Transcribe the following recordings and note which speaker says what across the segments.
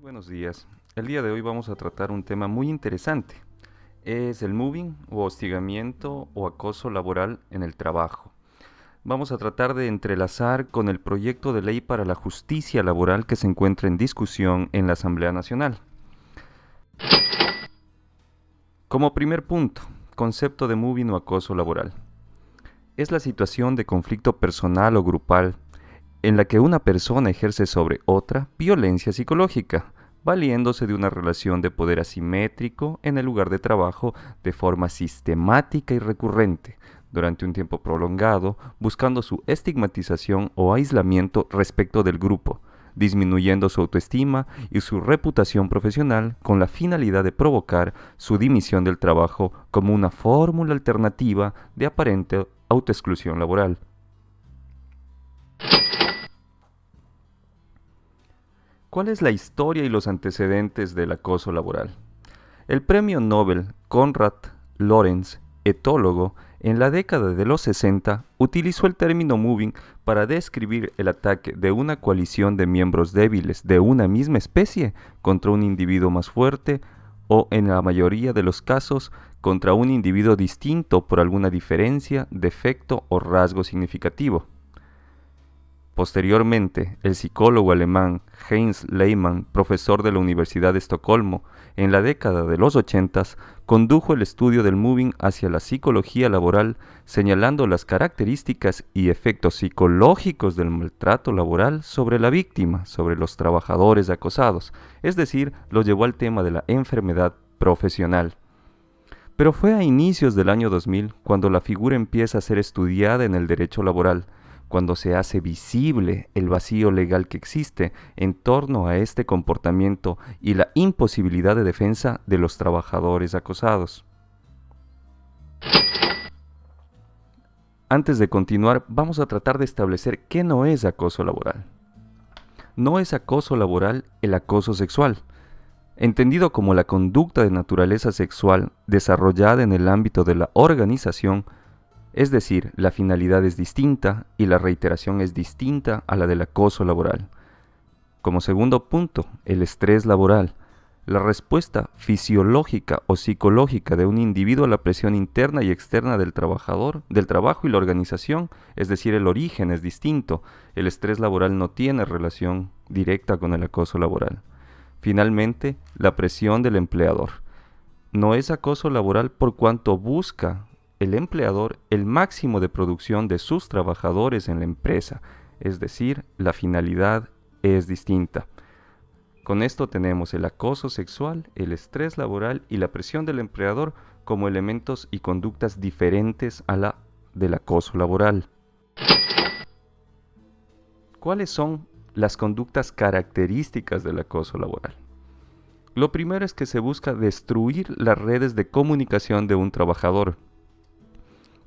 Speaker 1: Buenos días. El día de hoy vamos a tratar un tema muy interesante. Es el moving o hostigamiento o acoso laboral en el trabajo. Vamos a tratar de entrelazar con el proyecto de ley para la justicia laboral que se encuentra en discusión en la Asamblea Nacional. Como primer punto, concepto de moving o acoso laboral. Es la situación de conflicto personal o grupal en la que una persona ejerce sobre otra violencia psicológica, valiéndose de una relación de poder asimétrico en el lugar de trabajo de forma sistemática y recurrente, durante un tiempo prolongado, buscando su estigmatización o aislamiento respecto del grupo, disminuyendo su autoestima y su reputación profesional con la finalidad de provocar su dimisión del trabajo como una fórmula alternativa de aparente autoexclusión laboral. ¿Cuál es la historia y los antecedentes del acoso laboral? El premio Nobel Konrad Lorenz, etólogo, en la década de los 60 utilizó el término moving para describir el ataque de una coalición de miembros débiles de una misma especie contra un individuo más fuerte o, en la mayoría de los casos, contra un individuo distinto por alguna diferencia, defecto o rasgo significativo. Posteriormente, el psicólogo alemán Heinz Lehmann, profesor de la Universidad de Estocolmo, en la década de los 80, condujo el estudio del moving hacia la psicología laboral, señalando las características y efectos psicológicos del maltrato laboral sobre la víctima, sobre los trabajadores acosados, es decir, los llevó al tema de la enfermedad profesional. Pero fue a inicios del año 2000 cuando la figura empieza a ser estudiada en el derecho laboral, cuando se hace visible el vacío legal que existe en torno a este comportamiento y la imposibilidad de defensa de los trabajadores acosados. Antes de continuar, vamos a tratar de establecer qué no es acoso laboral. No es acoso laboral el acoso sexual, entendido como la conducta de naturaleza sexual desarrollada en el ámbito de la organización, es decir, la finalidad es distinta y la reiteración es distinta a la del acoso laboral. Como segundo punto, el estrés laboral. La respuesta fisiológica o psicológica de un individuo a la presión interna y externa del trabajador, del trabajo y la organización, es decir, el origen es distinto. El estrés laboral no tiene relación directa con el acoso laboral. Finalmente, la presión del empleador. No es acoso laboral por cuanto busca el empleador el máximo de producción de sus trabajadores en la empresa, es decir, la finalidad es distinta. Con esto tenemos el acoso sexual, el estrés laboral y la presión del empleador como elementos y conductas diferentes a la del acoso laboral. ¿Cuáles son las conductas características del acoso laboral? Lo primero es que se busca destruir las redes de comunicación de un trabajador.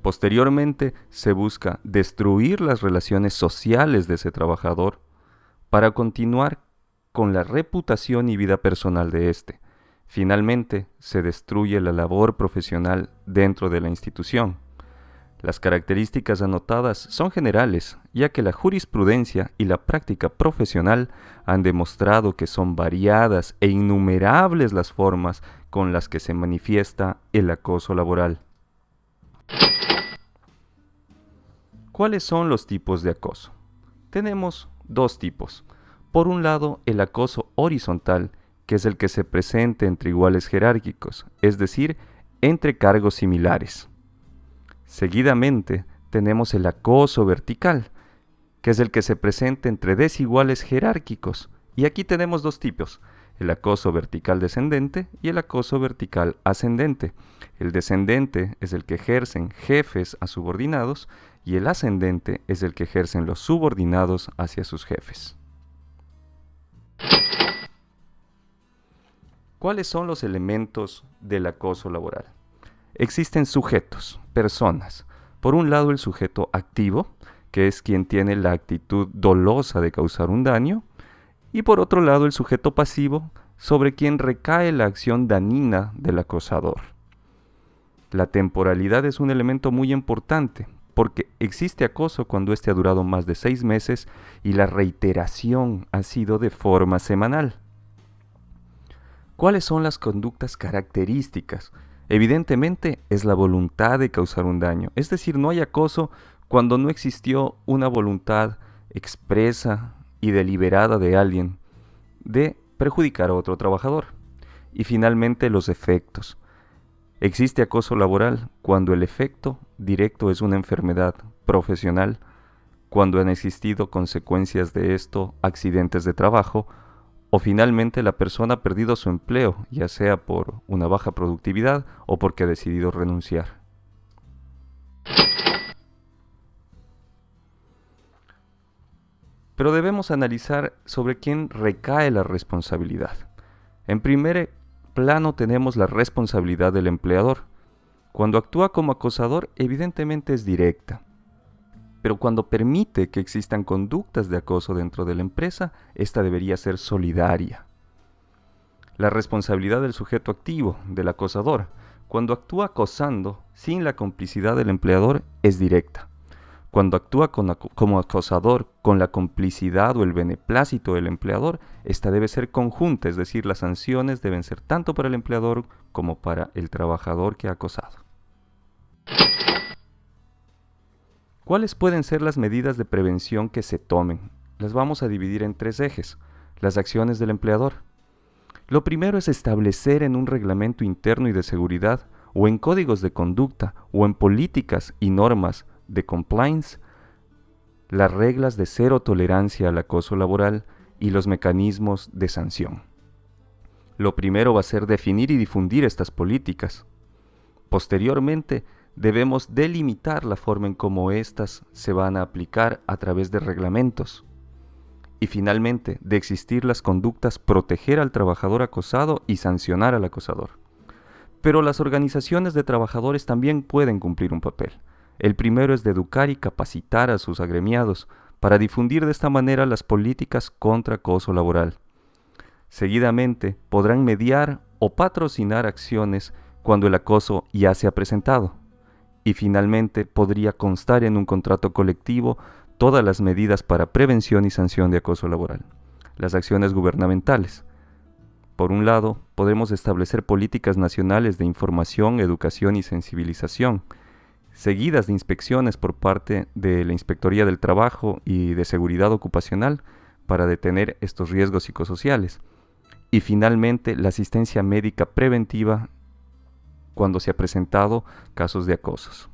Speaker 1: Posteriormente, se busca destruir las relaciones sociales de ese trabajador para continuar con la reputación y vida personal de éste. Finalmente, se destruye la labor profesional dentro de la institución. Las características anotadas son generales, ya que la jurisprudencia y la práctica profesional han demostrado que son variadas e innumerables las formas con las que se manifiesta el acoso laboral. ¿Cuáles son los tipos de acoso? Tenemos dos tipos. Por un lado, el acoso horizontal, que es el que se presenta entre iguales jerárquicos, es decir, entre cargos similares. Seguidamente, tenemos el acoso vertical, que es el que se presenta entre desiguales jerárquicos. Y aquí tenemos dos tipos, el acoso vertical descendente y el acoso vertical ascendente. El descendente es el que ejercen jefes a subordinados y el ascendente es el que ejercen los subordinados hacia sus jefes. ¿Cuáles son los elementos del acoso laboral? Existen sujetos, personas. Por un lado, el sujeto activo, que es quien tiene la actitud dolosa de causar un daño, y por otro lado, el sujeto pasivo, sobre quien recae la acción dañina del acosador. La temporalidad es un elemento muy importante, porque existe acoso cuando éste ha durado más de 6 meses y la reiteración ha sido de forma semanal. ¿Cuáles son las conductas características? Evidentemente es la voluntad de causar un daño, es decir, no hay acoso cuando no existió una voluntad expresa y deliberada de alguien de perjudicar a otro trabajador. Y finalmente los efectos. Existe acoso laboral cuando el efecto directo es una enfermedad profesional, cuando han existido consecuencias de esto, accidentes de trabajo, o finalmente la persona ha perdido su empleo, ya sea por una baja productividad o porque ha decidido renunciar. Pero debemos analizar sobre quién recae la responsabilidad. En primer plano tenemos la responsabilidad del empleador. Cuando actúa como acosador, evidentemente es directa. Pero cuando permite que existan conductas de acoso dentro de la empresa, esta debería ser solidaria. La responsabilidad del sujeto activo, del acosador, cuando actúa acosando sin la complicidad del empleador, es directa. Cuando actúa como acosador con la complicidad o el beneplácito del empleador, esta debe ser conjunta, es decir, las sanciones deben ser tanto para el empleador como para el trabajador que ha acosado. ¿Cuáles pueden ser las medidas de prevención que se tomen? Las vamos a dividir en 3 ejes. Las acciones del empleador. Lo primero es establecer en un reglamento interno y de seguridad, o en códigos de conducta, o en políticas y normas de compliance, las reglas de cero tolerancia al acoso laboral y los mecanismos de sanción. Lo primero va a ser definir y difundir estas políticas. Posteriormente, debemos delimitar la forma en cómo éstas se van a aplicar a través de reglamentos. Y finalmente, de existir las conductas, proteger al trabajador acosado y sancionar al acosador. Pero las organizaciones de trabajadores también pueden cumplir un papel. El primero es de educar y capacitar a sus agremiados para difundir de esta manera las políticas contra acoso laboral. Seguidamente, podrán mediar o patrocinar acciones cuando el acoso ya se ha presentado. Y finalmente, podría constar en un contrato colectivo todas las medidas para prevención y sanción de acoso laboral. Las acciones gubernamentales. Por un lado, podemos establecer políticas nacionales de información, educación y sensibilización, seguidas de inspecciones por parte de la Inspectoría del Trabajo y de Seguridad Ocupacional para detener estos riesgos psicosociales. Y finalmente, la asistencia médica preventiva cuando se ha presentado casos de acosos.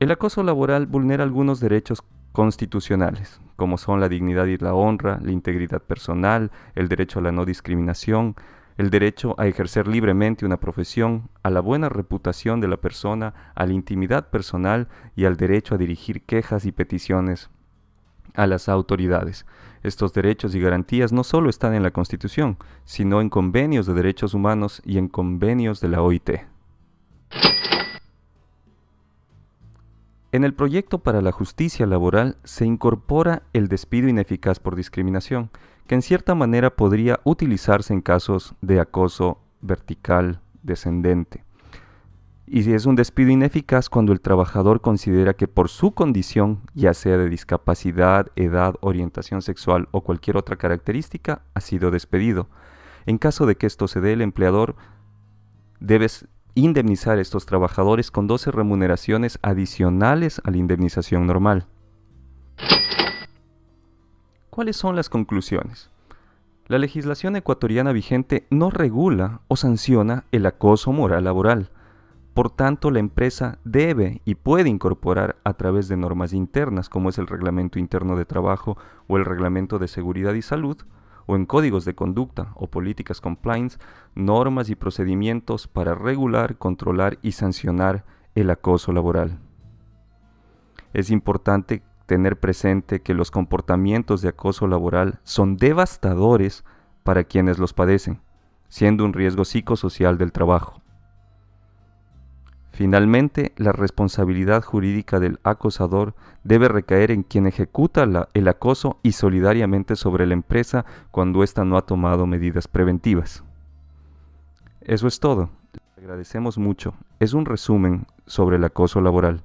Speaker 1: El acoso laboral vulnera algunos derechos constitucionales, como son la dignidad y la honra, la integridad personal, el derecho a la no discriminación, el derecho a ejercer libremente una profesión, a la buena reputación de la persona, a la intimidad personal y al derecho a dirigir quejas y peticiones a las autoridades. Estos derechos y garantías no solo están en la Constitución, sino en convenios de derechos humanos y en convenios de la OIT. En el proyecto para la justicia laboral se incorpora el despido ineficaz por discriminación, que en cierta manera podría utilizarse en casos de acoso vertical descendente. Y si es un despido ineficaz cuando el trabajador considera que por su condición, ya sea de discapacidad, edad, orientación sexual o cualquier otra característica, ha sido despedido. En caso de que esto se dé, el empleador debe indemnizar a estos trabajadores con 12 remuneraciones adicionales a la indemnización normal. ¿Cuáles son las conclusiones? La legislación ecuatoriana vigente no regula o sanciona el acoso moral laboral. Por tanto, la empresa debe y puede incorporar a través de normas internas, como es el Reglamento Interno de Trabajo o el Reglamento de Seguridad y Salud, o en códigos de conducta o políticas compliance, normas y procedimientos para regular, controlar y sancionar el acoso laboral. Es importante tener presente que los comportamientos de acoso laboral son devastadores para quienes los padecen, siendo un riesgo psicosocial del trabajo. Finalmente, la responsabilidad jurídica del acosador debe recaer en quien ejecuta el acoso y solidariamente sobre la empresa cuando ésta no ha tomado medidas preventivas. Eso es todo. Les agradecemos mucho. Es un resumen sobre el acoso laboral.